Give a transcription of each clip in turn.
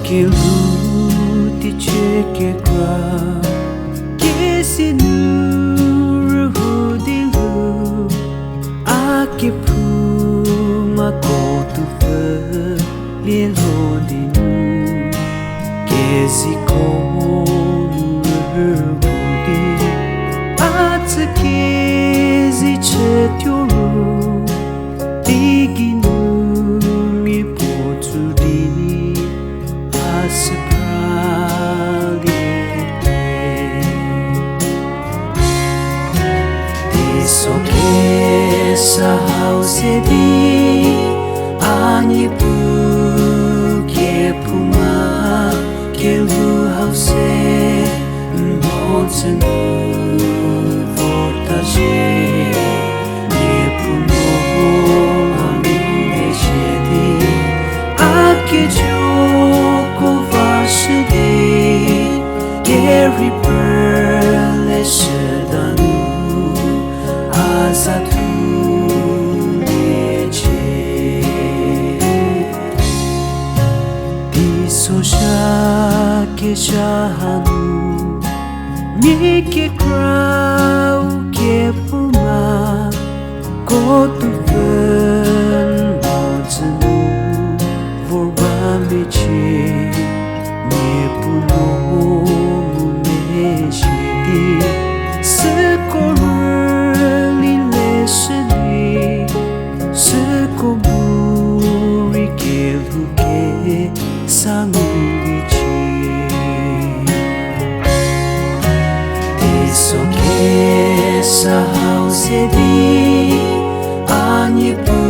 que luti che gra que se nu di lu a que puma ko tu fe li lo di nu que si ko di a tse que si che tu di gi nu mi po tu di so che sa house di ani pu che puma che lu house bonsen fortaje ne puno ami ne shedi a che gioco vashe di Gary Burle shedanu Asa tu nece Piso sha ke shahanu Ni ke krau ke puma Ko tu fen mo zenu Vorba me che Ni puno me shedi Se koru So che sa house di ani pu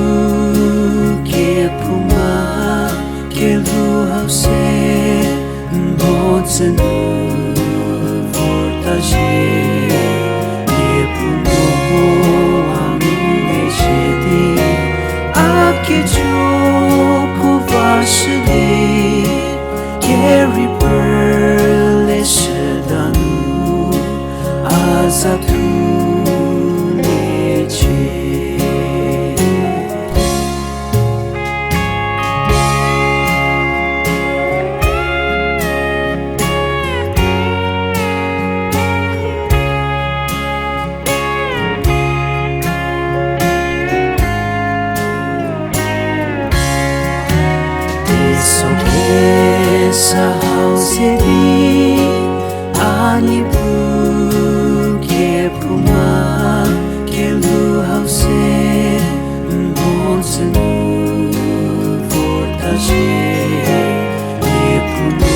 che puma che lu house bonsen fortaje ne puno ami ne shedi a che gioco vashe di Gary Burle shedanu Asa tu nece So che sa house di ani pu che puma che lu house bonsen fortaje ne puno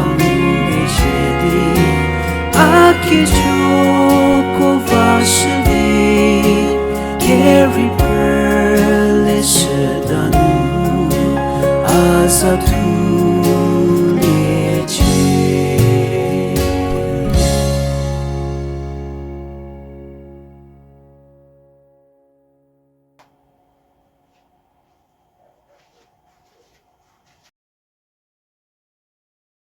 ami ne shedi a che